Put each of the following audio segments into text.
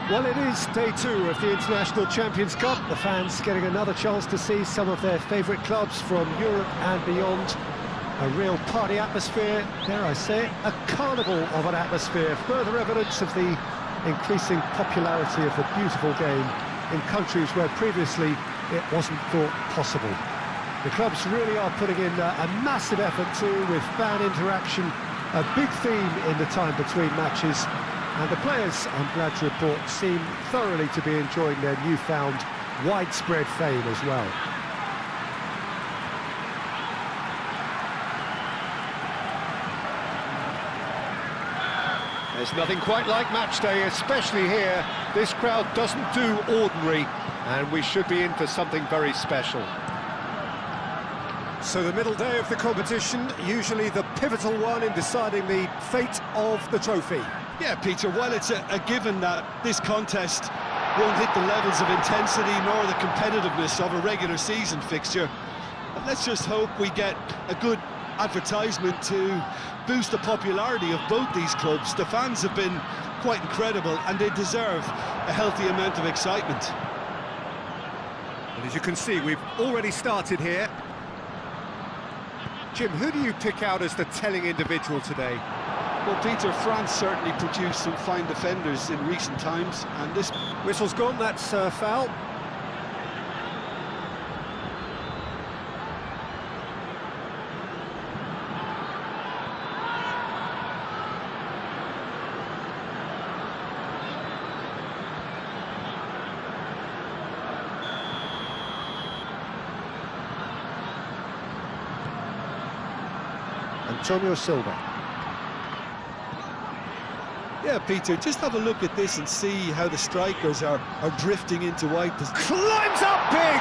Well, it is day two of the International Champions Cup. The fans getting another chance to see some of their favourite clubs from Europe and beyond. A real party atmosphere, dare I say it, a carnival of an atmosphere. Further evidence of the increasing popularity of the beautiful game in countries where previously it wasn't thought possible. The clubs really are putting in a massive effort too, with fan interaction, a big theme in the time between matches. And the players, I'm glad to report, seem thoroughly to be enjoying their newfound widespread fame as well. There's nothing quite like match day, especially here. This crowd doesn't do ordinary, and we should be in for something very special. So the middle day of the competition, usually the pivotal one in deciding the fate of the trophy. Yeah, Peter, while it's a given that this contest won't hit the levels of intensity nor the competitiveness of a regular season fixture, but let's just hope we get a good advertisement to boost the popularity of both these clubs. The fans have been quite incredible and they deserve a healthy amount of excitement. And as you can see, we've already started here. Jim, who do you pick out as the telling individual today? Well, Peter, France certainly produced some fine defenders in recent times, and this... Whistle's gone, that's foul. Antonio Silva. Yeah, Peter, just have a look at this and see how the strikers are drifting into wide position. Climbs up big!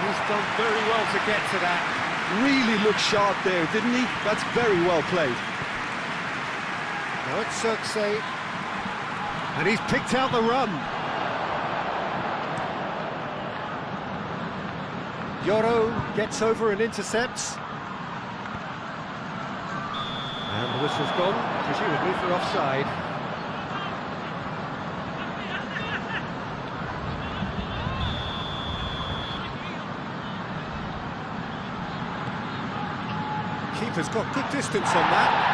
He's done very well to get to that. Really looked sharp there, didn't he? That's very well played. Now it's Circe. And he's picked out the run. Yoro gets over and intercepts. And the whistle's gone, presumably for offside. Keeper's got good distance on that.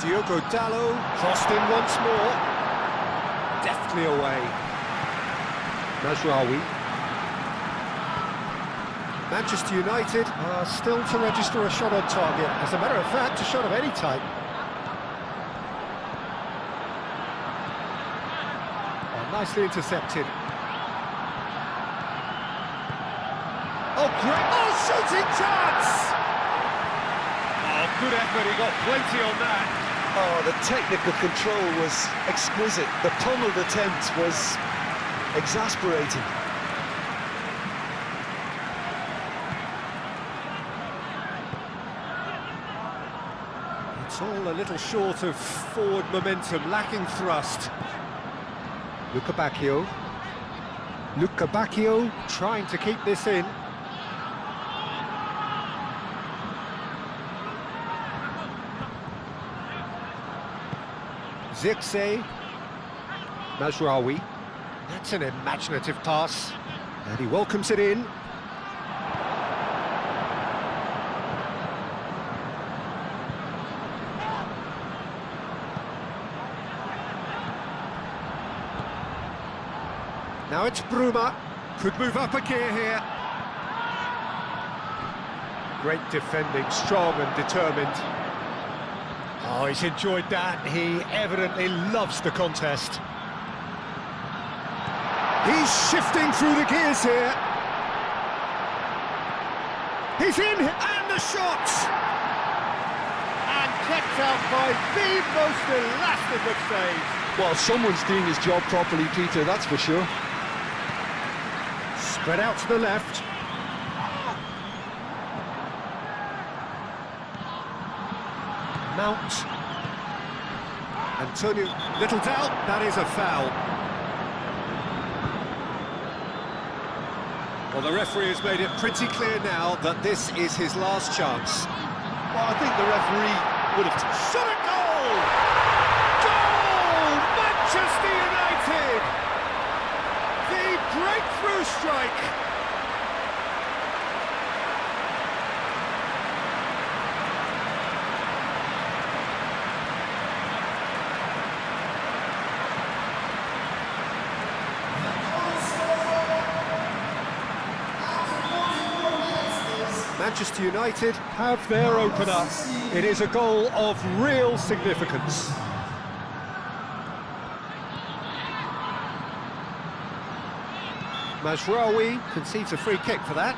Diogo Dallo crossed in once more. Deftly away. Mazraoui. Manchester United are still to register a shot on target. As a matter of fact, a shot of any type. Oh, nicely intercepted. Oh, great! Oh, shooting chance! Oh, good effort, he got plenty on that. Oh, the technical control was exquisite. The pummeled attempt was exasperating. It's all a little short of forward momentum, lacking thrust. Luca Bacchio trying to keep this in. Zirkzee, Mazraoui, that's an imaginative pass, and he welcomes it in. Now it's Bruma, could move up a gear here. Great defending, strong and determined. Oh, he's enjoyed that. He evidently loves the contest. He's shifting through the gears here. He's in, and the shot! And kept out by the most elastic of saves. Well, someone's doing his job properly, Peter, that's for sure. Spread out to the left. Mount. Antonio, little doubt, that is a foul. Well, the referee has made it pretty clear now that this is his last chance. Well, I think the referee would have... Shot a goal! Goal! Manchester United! The breakthrough strike! Manchester United have their opener. It is a goal of real significance. Mazraoui concedes a free kick for that.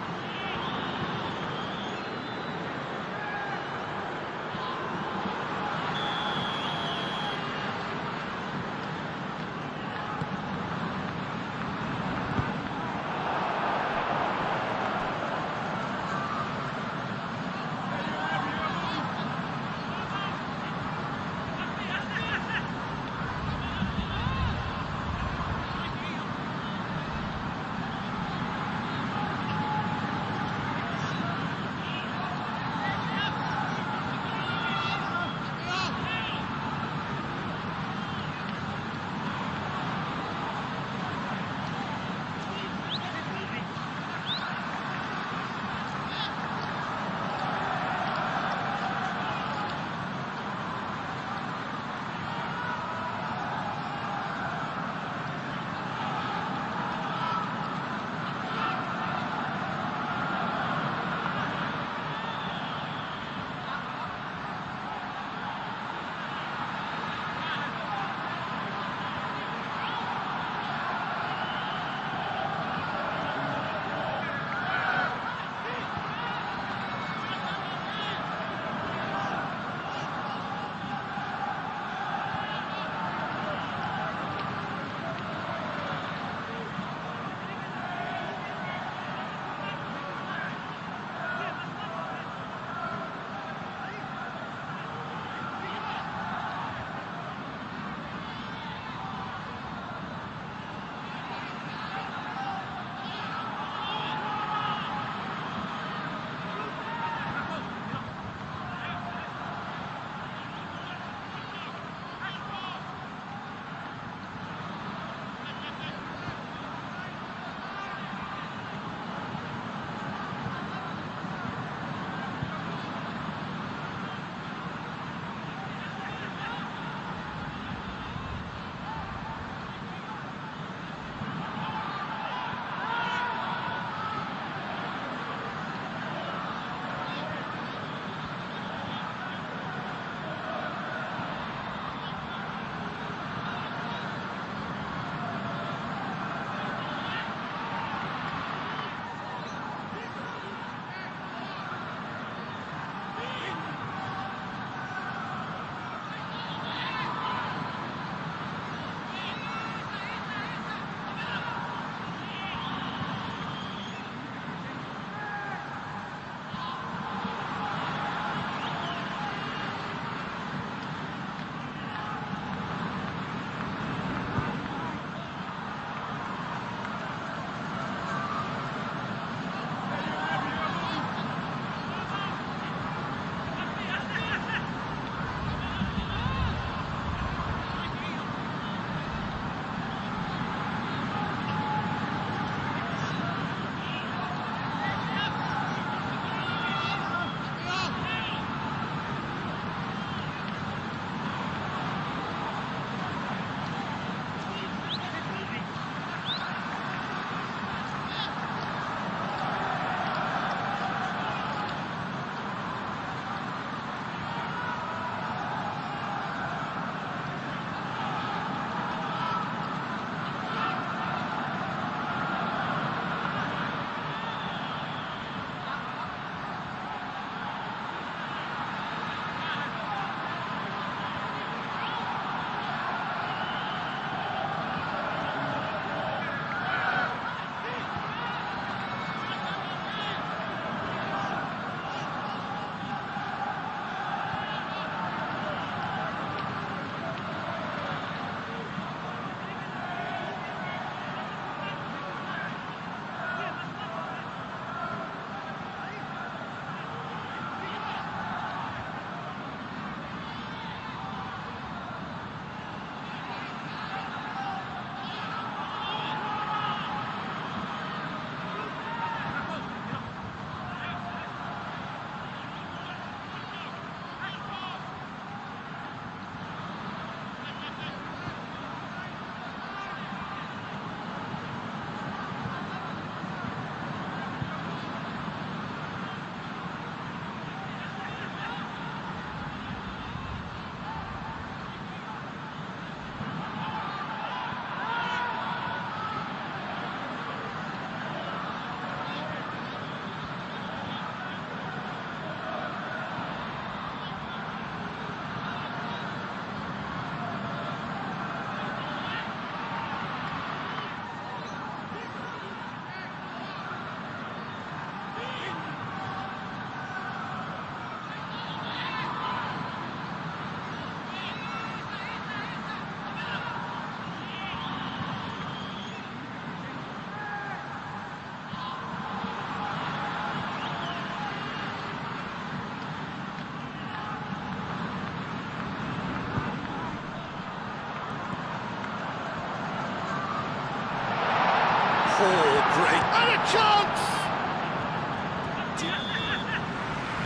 Oh, great. And a chance!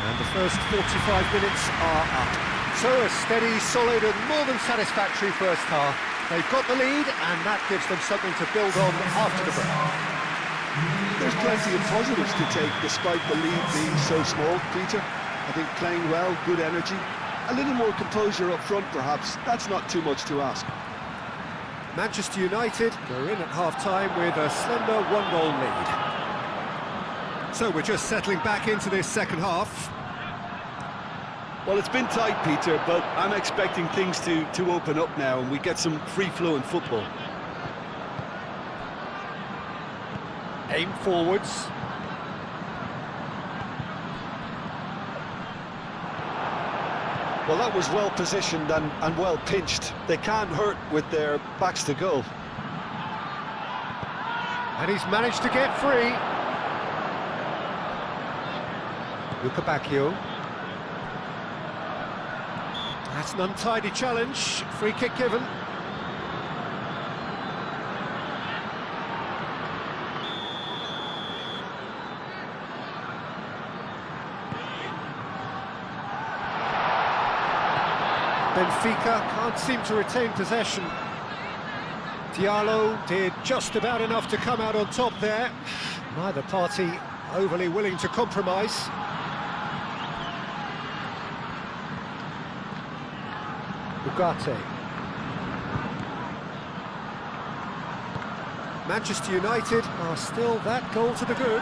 And the first 45 minutes are up. So a steady, solid and more than satisfactory first half. They've got the lead and that gives them something to build on after the break. There's plenty of positives to take despite the lead being so small, Peter. I think playing well, good energy, a little more composure up front perhaps, that's not too much to ask. Manchester United go in at half-time with a slender one-goal lead. So we're just settling back into this second half. Well, it's been tight, Peter, but I'm expecting things to open up now and we get some free-flowing football. Aim forwards. Well, that was well positioned and well pinched. They can't hurt with their backs to goal. And he's managed to get free. Luca Bacchio. That's an untidy challenge. Free kick given. Benfica can't seem to retain possession. Diallo did just about enough to come out on top there. Neither party overly willing to compromise. Ugarte. Manchester United are still that goal to the good.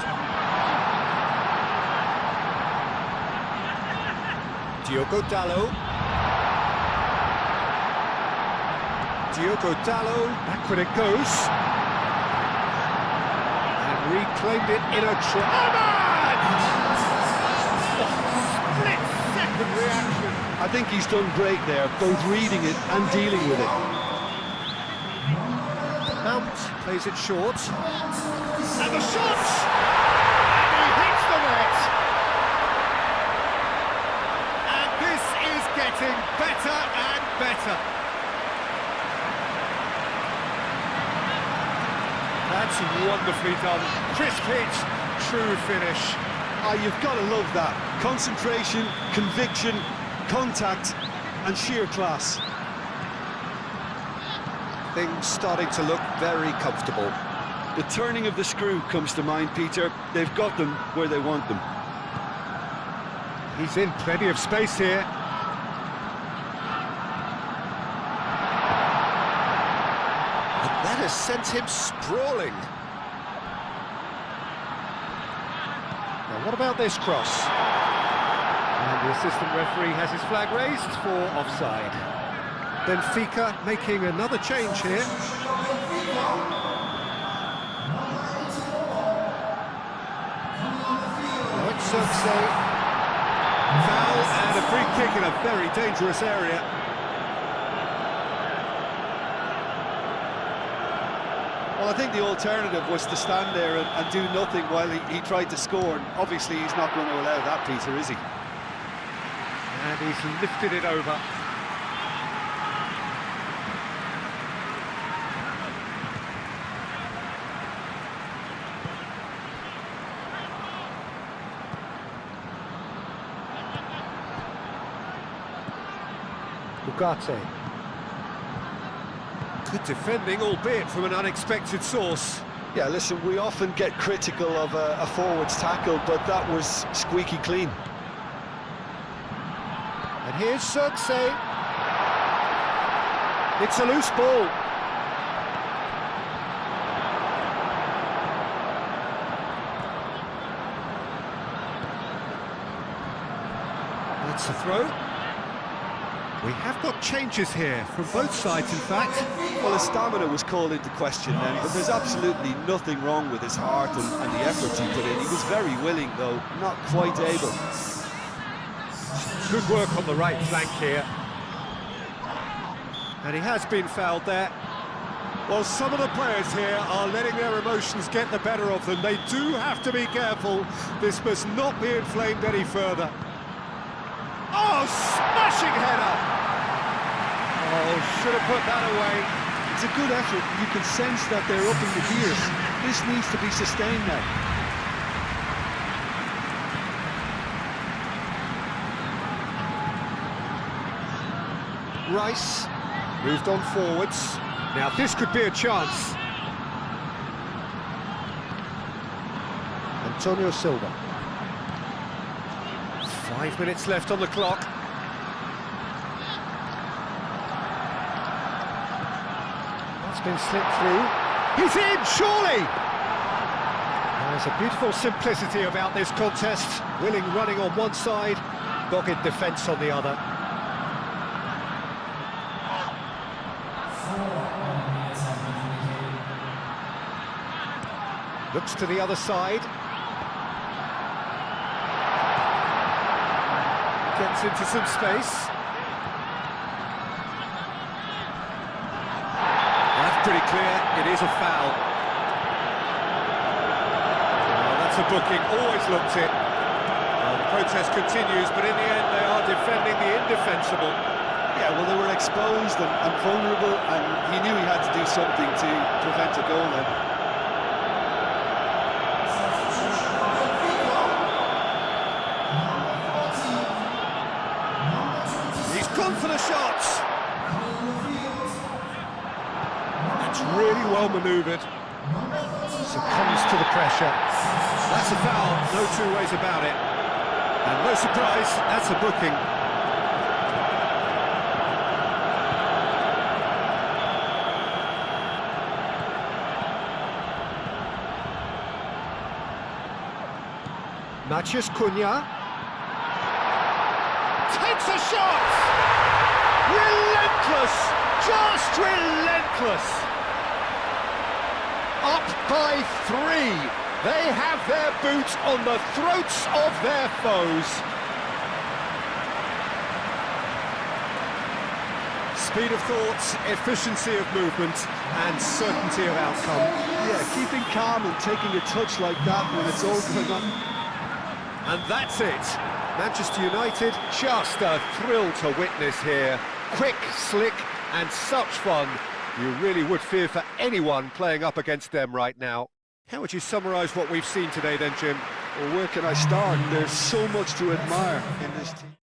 Diogo Dalot. Diogo Dalot, backward it goes. And reclaimed it in a split-second reaction. I think he's done great there, both reading it and dealing with it. Mount plays it short. And the shot! And he hits the net! And this is getting better and better. That's wonderfully done. Crisp hit, true finish. You've got to love that. Concentration, conviction, contact and sheer class. Things starting to look very comfortable. The turning of the screw comes to mind, Peter. They've got them where they want them. He's in plenty of space here. That has sent him sprawling. Now, what about this cross? And the assistant referee has his flag raised for offside. Benfica making another change here. Now it's Circe. Foul and a free kick in a very dangerous area. Well, I think the alternative was to stand there and do nothing while he tried to score. And obviously, he's not going to allow that, Peter, is he? And he's lifted it over. Ugarte. Good defending, albeit from an unexpected source. Yeah, listen, we often get critical of a forward's tackle, but that was squeaky clean. And here's Circe. It's a loose ball. That's a throw. We have got changes here from both sides, in fact. Well, his stamina was called into question then, but there's absolutely nothing wrong with his heart and the effort he put in. He was very willing, though, not quite able. Good work on the right flank here. And he has been fouled there. Well, some of the players here are letting their emotions get the better of them. They do have to be careful. This must not be inflamed any further. Oh, smashing header! Oh, should have put that away. It's a good effort. You can sense that they're up in the gears. This needs to be sustained now. Rice moved on forwards. Now this could be a chance. Antonio Silva. 5 minutes left on the clock. That's been slipped through. He's in, surely! There's a beautiful simplicity about this contest. Willing running on one side, dogged defence on the other. Looks to the other side. Gets into some space. That's pretty clear, it is a foul. Well, that's a booking, always looked it. Well, the protest continues, but in the end they are defending the indefensible. Yeah, well, they were exposed and vulnerable, and he knew he had to do something to prevent a goal then. Gone for the shots! That's really well manoeuvred. Succumbs to the pressure. That's a foul, no two ways about it. And no surprise, that's a booking. Matheus Cunha takes a shot! Relentless! Just relentless! Up by 3. They have their boots on the throats of their foes. Speed of thought, efficiency of movement, and certainty of outcome. Yeah, keeping calm and taking a touch like that when it's all going on. And that's it. Manchester United, just a thrill to witness here. Quick, slick, and such fun. You really would fear for anyone playing up against them right now. How would you summarise what we've seen today then, Jim? Well, where can I start? There's so much to admire in this team.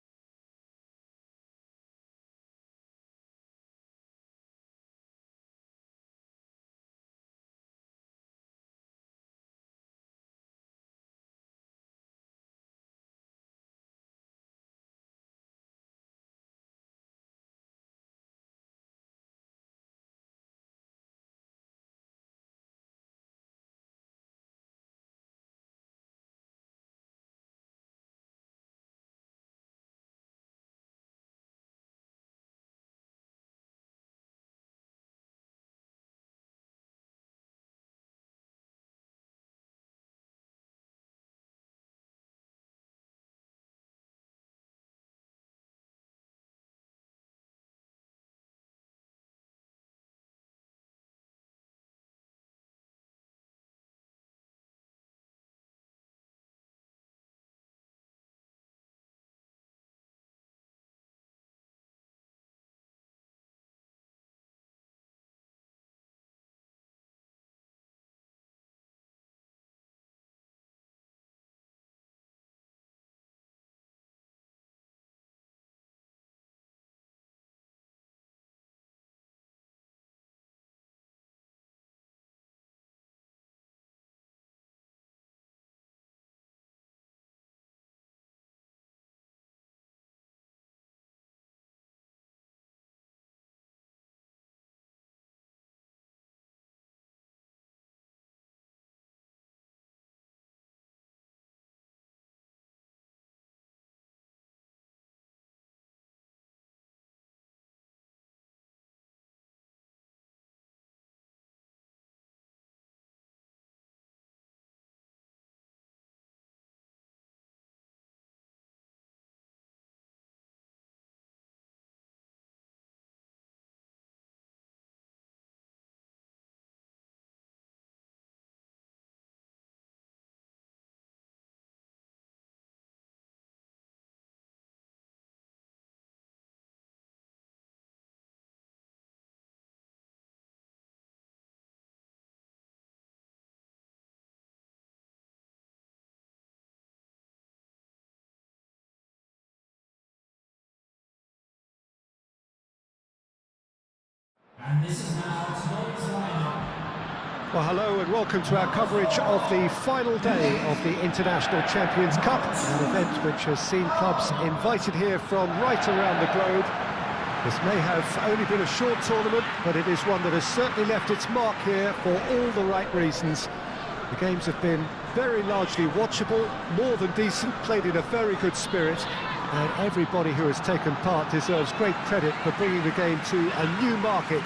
Well, hello and welcome to our coverage of the final day of the International Champions Cup, an event which has seen clubs invited here from right around the globe. This may have only been a short tournament, but it is one that has certainly left its mark here for all the right reasons. The games have been very largely watchable, more than decent, played in a very good spirit, and everybody who has taken part deserves great credit for bringing the game to a new market.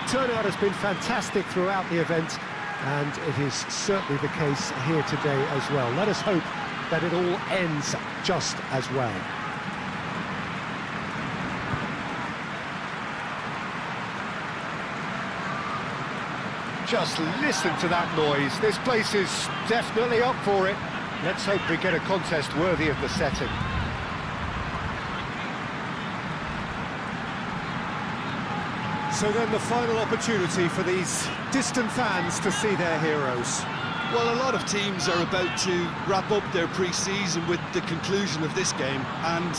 Turnout has been fantastic throughout the event, and it is certainly the case here today as well. Let us hope that it all ends just as well. Just listen to that noise. This place is definitely up for it. Let's hope we get a contest worthy of the setting. So then the final opportunity for these distant fans to see their heroes. Well, a lot of teams are about to wrap up their pre-season with the conclusion of this game, and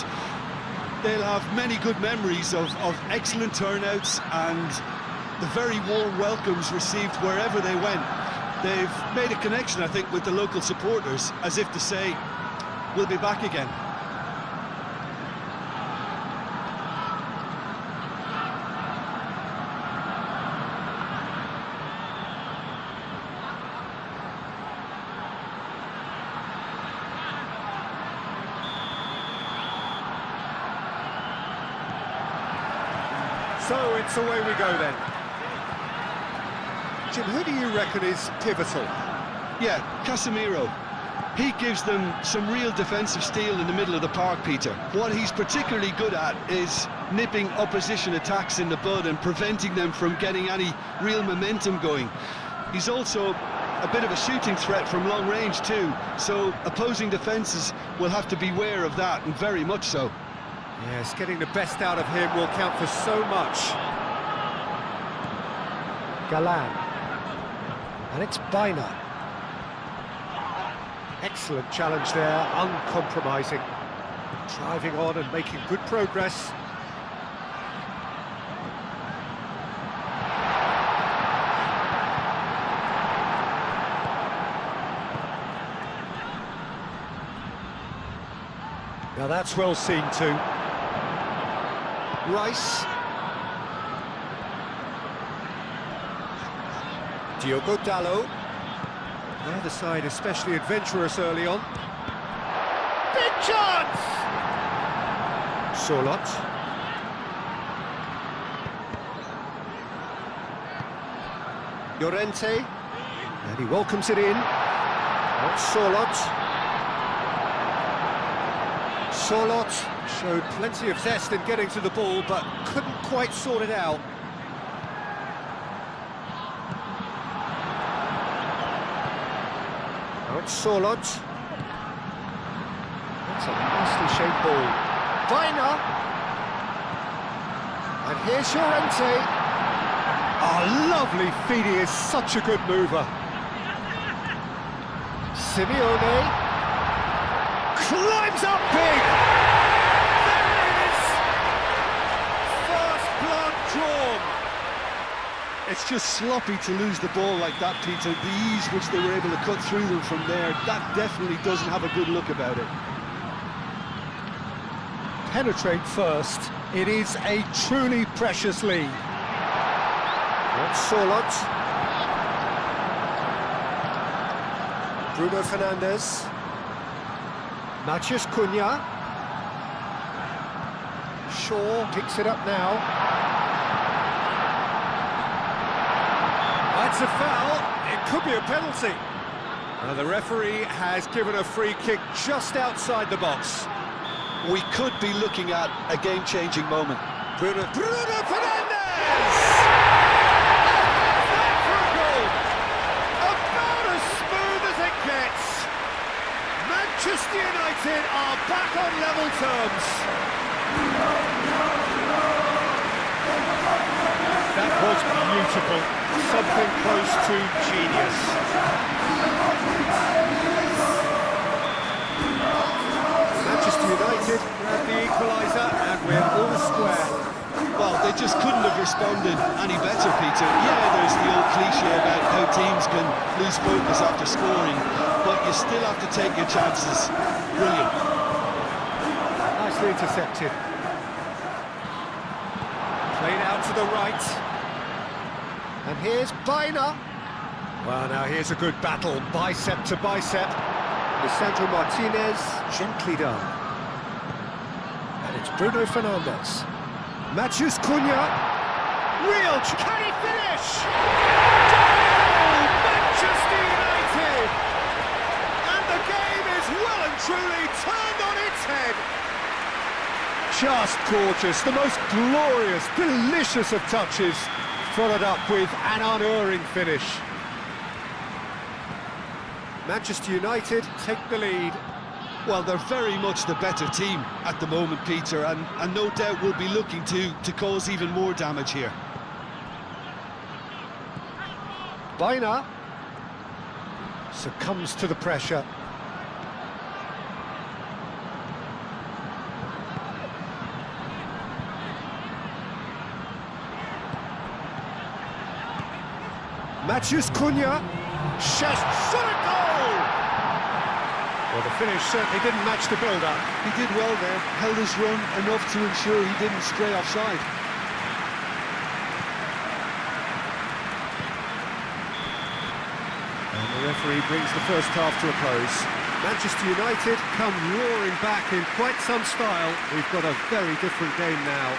they'll have many good memories of excellent turnouts and the very warm welcomes received wherever they went. They've made a connection, I think, with the local supporters, as if to say, we'll be back again. So it's away we go then. Jim, who do you reckon is pivotal? Yeah, Casemiro. He gives them some real defensive steel in the middle of the park, Peter. What he's particularly good at is nipping opposition attacks in the bud and preventing them from getting any real momentum going. He's also a bit of a shooting threat from long range too, so opposing defences will have to beware of that, and very much so. Yes, getting the best out of him will count for so much. Galan. And it's Baina. Excellent challenge there, uncompromising. Driving on and making good progress. Now that's well seen too. Rice. Diogo Dalot. The other side especially adventurous early on. Big chance! Sorloth. Llorente. And he welcomes it in. That's Sorloth. Sorloth showed plenty of zest in getting to the ball, but couldn't quite sort it out. Now it's Sorloth. That's a nicely shaped ball. Baina. And here's Llorente. Oh, lovely feed, he is such a good mover. Simeone. Climbs up big! There it is! First blood drawn! It's just sloppy to lose the ball like that, Peter. The ease which they were able to cut through them from there, that definitely doesn't have a good look about it. Penetrate first. It is a truly precious lead. That's Sorloth. Bruno Fernandes. Matheus Cunha. Shaw picks it up now. That's a foul. It could be a penalty. The referee has given a free kick just outside the box. We could be looking at a game-changing moment. Bruno Fernandes! That for a goal! About as smooth as it gets. Manchester United are back on level terms. That was beautiful. Something close to genius. Manchester United grab the equaliser and we're all square. Well, they just just couldn't have responded any better, Peter. Yeah, there's the old cliche about how teams can lose focus after scoring, but you still have to take your chances. Brilliant. Nicely intercepted. Played out to the right. And here's Baina. Well, now here's a good battle, bicep to bicep. Lisandro Martinez, gently done. And it's Bruno Fernandes. Matheus Cunha. Real, can he finish? Goal! Manchester United! And the game is well and truly turned on its head. Just gorgeous, the most glorious, delicious of touches, followed up with an unerring finish. Manchester United take the lead. Well, they're very much the better team at the moment, Peter, and no doubt will be looking to cause even more damage here. Baina succumbs to the pressure. Matheus Cunha, shot a goal! Well, the finish certainly didn't match the build-up. He did well there, held his run enough to ensure he didn't stray offside. And the referee brings the first half to a close. Manchester United come roaring back in quite some style. We've got a very different game now.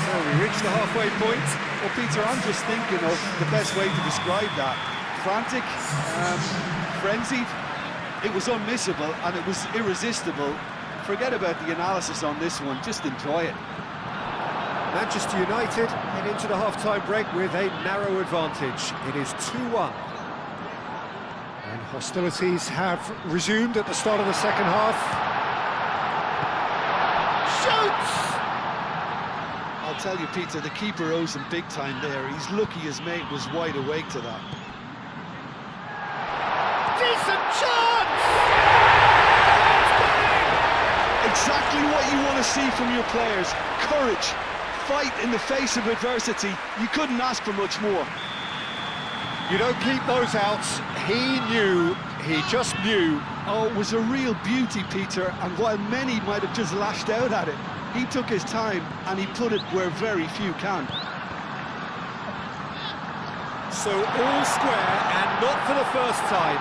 So we reach the halfway point. Well, Peter, I'm just thinking of the best way to describe that. Frantic, frenzied. It was unmissable and it was irresistible. Forget about the analysis on this one, just enjoy it. Manchester United head into the half-time break with a narrow advantage. It is 2-1. And hostilities have resumed at the start of the second half. Shoots! I'll tell you, Peter, the keeper owes him big time there. He's lucky his mate was wide awake to that. Decent chance! Exactly what you want to see from your players. Courage, fight in the face of adversity. You couldn't ask for much more. You don't keep those out. He knew, he just knew. Oh, it was a real beauty, Peter, and while many might have just lashed out at it, he took his time and he put it where very few can. So all square and not for the first time.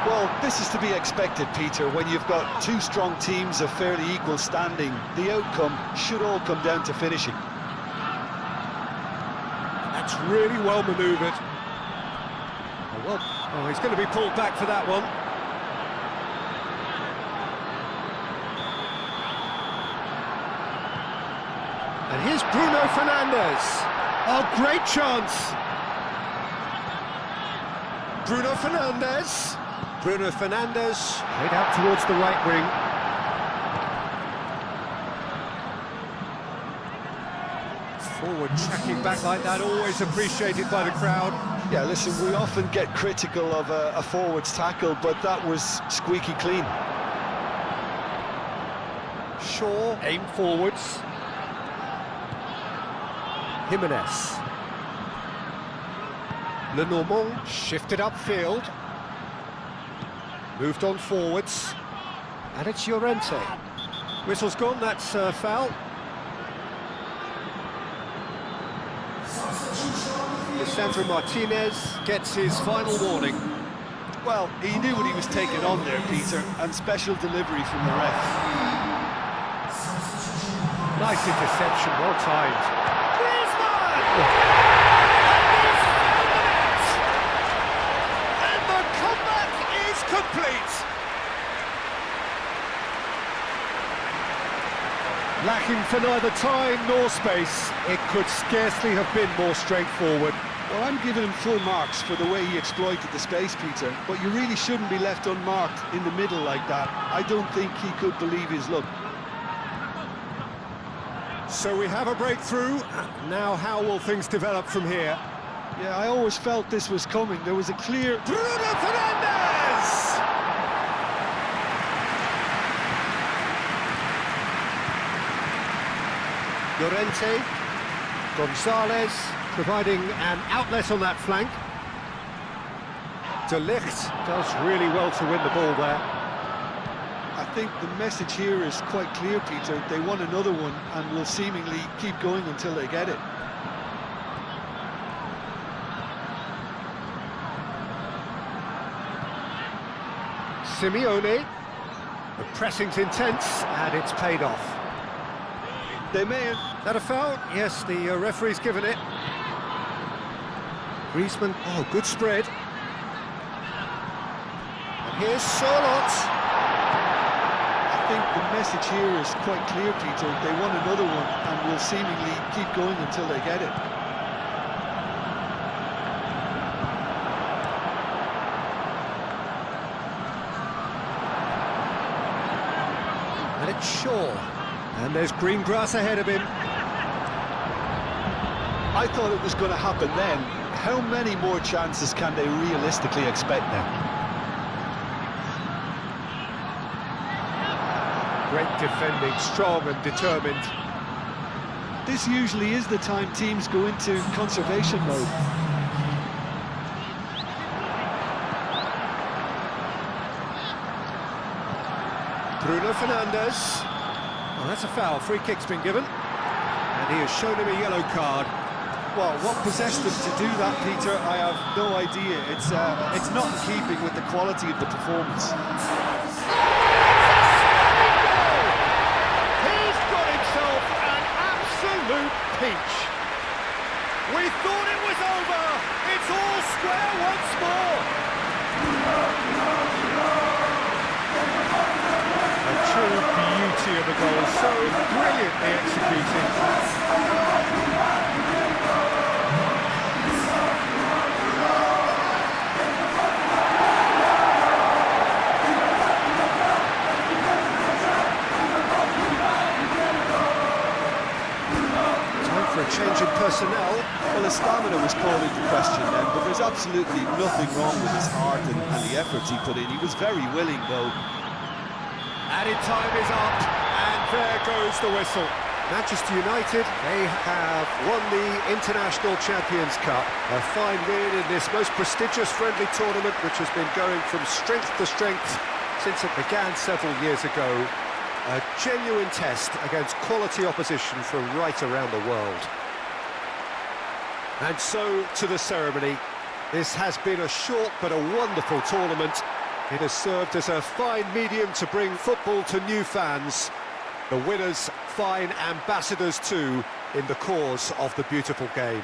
Well, this is to be expected, Peter, when you've got two strong teams of fairly equal standing. The outcome should all come down to finishing. That's really well manoeuvred. Oh, he's going to be pulled back for that one. And here's Bruno Fernandes. Oh, great chance. Bruno Fernandes. Bruno Fernandes, played out towards the right wing. Forward tracking back like that, always appreciated by the crowd. Yeah, listen, we often get critical of a forward's tackle, but that was squeaky clean. Shaw, aim forwards. Jimenez. Lenormand shifted upfield. Moved on forwards. And it's Llorente. Whistle's gone, that's foul. Lisandro Martinez gets his final warning. Well, he knew what he was taking on there, Peter, and special delivery from the ref. Nice interception, well timed. And the comeback is complete. Lacking for neither time nor space, it could scarcely have been more straightforward. Well, I'm giving him full marks for the way he exploited the space, Peter, but you really shouldn't be left unmarked in the middle like that. I don't think he could believe his luck. So we have a breakthrough. Now how will things develop from here? Yeah, I always felt this was coming. There was a clear... Bruno Fernandes! Llorente. Gonzalez providing an outlet on that flank. De Ligt does really well to win the ball there. I think the message here is quite clear, Peter. They want another one and will seemingly keep going until they get it. Simeone. The pressing's intense and it's paid off. They may... Is that a foul? Yes, the referee's given it. Griezmann, oh, good spread. And here's Sorloth. I think the message here is quite clear, Peter. They want another one and will seemingly keep going until they get it. And it's Shaw. And there's green grass ahead of him. I thought it was going to happen then. How many more chances can they realistically expect now? Great defending, strong and determined. This usually is the time teams go into conservation mode. Bruno Fernandes. Oh, that's a foul. Free kick's been given. And he has shown him a yellow card. Well, what possessed them to do that, Peter, I have no idea. It's not in keeping with the quality of the performance. He's got himself an absolute peach. We thought it was over. It's all square once more. A true beauty of a goal, so brilliantly executed. For a change in personnel. Well, his stamina was called into question then, but there's absolutely nothing wrong with his heart and the efforts he put in. He was very willing, though. Added time is up, and there goes the whistle. Manchester United, they have won the International Champions Cup. A fine win in this most prestigious friendly tournament, which has been going from strength to strength since it began several years ago. A genuine test against quality opposition from right around the world. And so to the ceremony. This has been a short but a wonderful tournament. It has served as a fine medium to bring football to new fans. The winners, fine ambassadors too, in the cause of the beautiful game.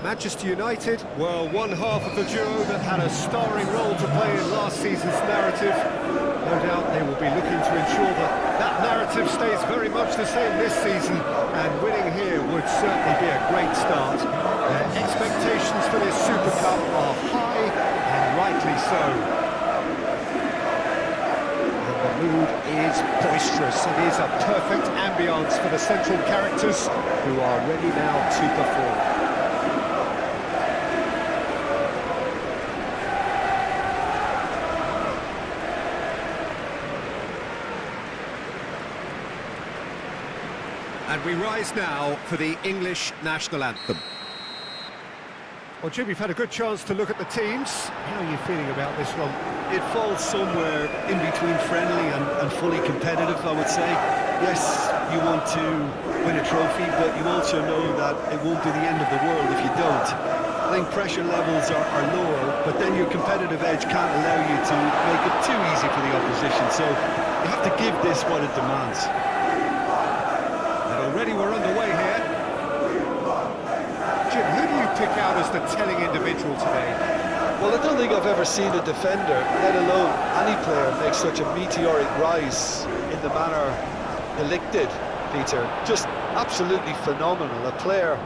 Manchester United, well, one half of the duo that had a starring role to play in last season's narrative. No doubt they will be looking to ensure that that narrative stays very much the same this season, and winning here would certainly be a great start. Their expectations for this Super Cup are high, and rightly so. The mood is boisterous. It is a perfect ambience for the central characters who are ready now to perform. And we rise now for the English national anthem. Well, Jim, you've had a good chance to look at the teams. How are you feeling about this one? It falls somewhere in between friendly and fully competitive, I would say. Yes, you want to win a trophy, but you also know that it won't be the end of the world if you don't. I think pressure levels are lower, but then your competitive edge can't allow you to make it too easy for the opposition, so you have to give this what it demands. And already we're underway here. Jim, who do you pick out as the telling individual today? Well, I don't think I've ever seen a defender, let alone any player, make such a meteoric rise in the manner Delict did, Peter. Just absolutely phenomenal. A player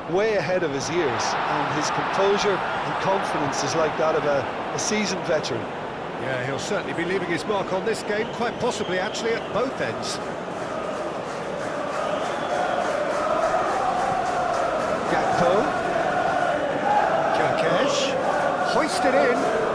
way ahead of his years, and his composure and confidence is like that of a seasoned veteran. Yeah, he'll certainly be leaving his mark on this game, quite possibly actually at both ends. Gakpo. Hoisted in.